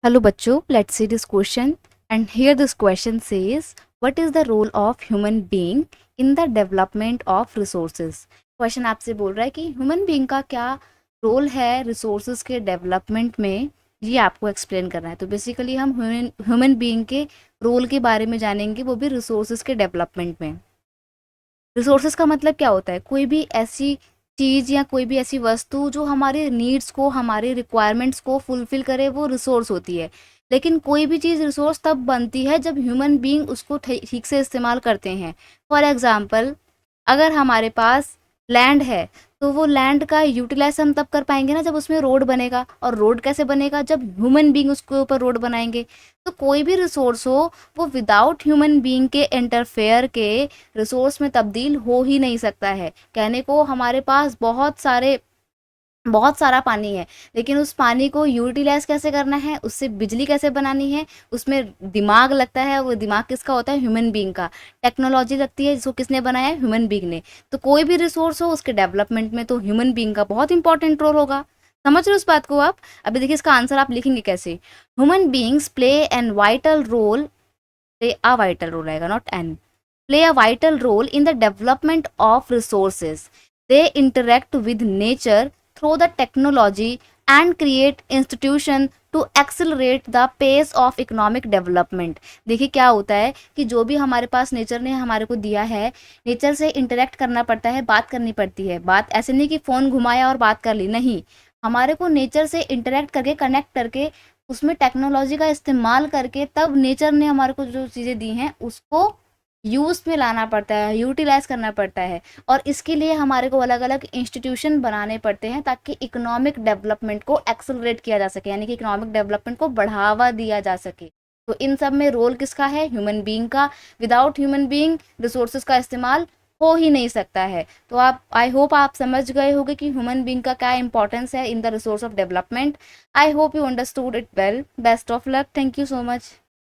Hello बच्चों, let's see this question and here this question says what is the role of human being in the development of resources। Question आपसे बोल रहा है कि human being का क्या role है रिसोर्सेज के डेवलपमेंट में, ये आपको एक्सप्लेन करना है। तो बेसिकली हम ह्यूमन बीइंग के रोल के बारे में जानेंगे, वो भी रिसोर्सेज के डेवलपमेंट में। रिसोर्सेज का मतलब क्या होता है? कोई भी ऐसी चीज़ या कोई भी ऐसी वस्तु जो हमारे नीड्स को, हमारे रिक्वायरमेंट्स को फुलफिल करे, वो रिसोर्स होती है। लेकिन कोई भी चीज़ रिसोर्स तब बनती है जब ह्यूमन बीइंग उसको ठीक से इस्तेमाल करते हैं। फॉर एग्जांपल, अगर हमारे पास लैंड है तो वो लैंड का यूटिलाइज हम तब कर पाएंगे ना जब उसमें रोड बनेगा। और रोड कैसे बनेगा? जब ह्यूमन बीइंग उसके ऊपर रोड बनाएंगे। तो कोई भी रिसोर्स हो, वो विदाउट ह्यूमन बीइंग के इंटरफेयर के रिसोर्स में तब्दील हो ही नहीं सकता है। कहने को हमारे पास बहुत सारा पानी है, लेकिन उस पानी को यूटिलाइज कैसे करना है, उससे बिजली कैसे बनानी है, उसमें दिमाग लगता है। वो दिमाग किसका होता है? ह्यूमन बीइंग का। टेक्नोलॉजी लगती है, जिसको किसने बनाया है? ह्यूमन बीइंग ने। तो कोई भी रिसोर्स हो, उसके डेवलपमेंट में तो ह्यूमन बीइंग का बहुत इंपॉर्टेंट रोल होगा। समझ रहे हो उस बात को आप? अभी देखिए इसका आंसर आप लिखेंगे कैसे। Human beings play an vital role, play a vital role आएगा, not an. Play a vital role in the development of resources. They interact with nature through the technology and create institution to accelerate the pace of economic development। देखिए क्या होता है कि जो भी हमारे पास nature ने हमारे को दिया है, नेचर से इंटरेक्ट करना पड़ता है, बात करनी पड़ती है। बात ऐसे नहीं कि फ़ोन घुमाया और बात कर ली, नहीं। हमारे को नेचर से इंटरेक्ट करके, कनेक्ट करके, उसमें टेक्नोलॉजी का इस्तेमाल करके, तब नेचर ने हमारे को जो चीज़ें दी हैं उसको यूज़ में लाना पड़ता है, यूटिलाइज करना पड़ता है। और इसके लिए हमारे को अलग अलग इंस्टीट्यूशन बनाने पड़ते हैं ताकि इकोनॉमिक डेवलपमेंट को एक्सेलरेट किया जा सके, यानी कि इकोनॉमिक डेवलपमेंट को बढ़ावा दिया जा सके। तो इन सब में रोल किसका है? ह्यूमन बीइंग का। विदाउट ह्यूमन बीइंग रिसोर्सेज का इस्तेमाल हो ही नहीं सकता है। तो आप, आई होप आप समझ गए होंगे कि ह्यूमन बीइंग का क्या इंपॉर्टेंस है in the resource of development. I hope you understood it well. Best of luck. Thank you so much.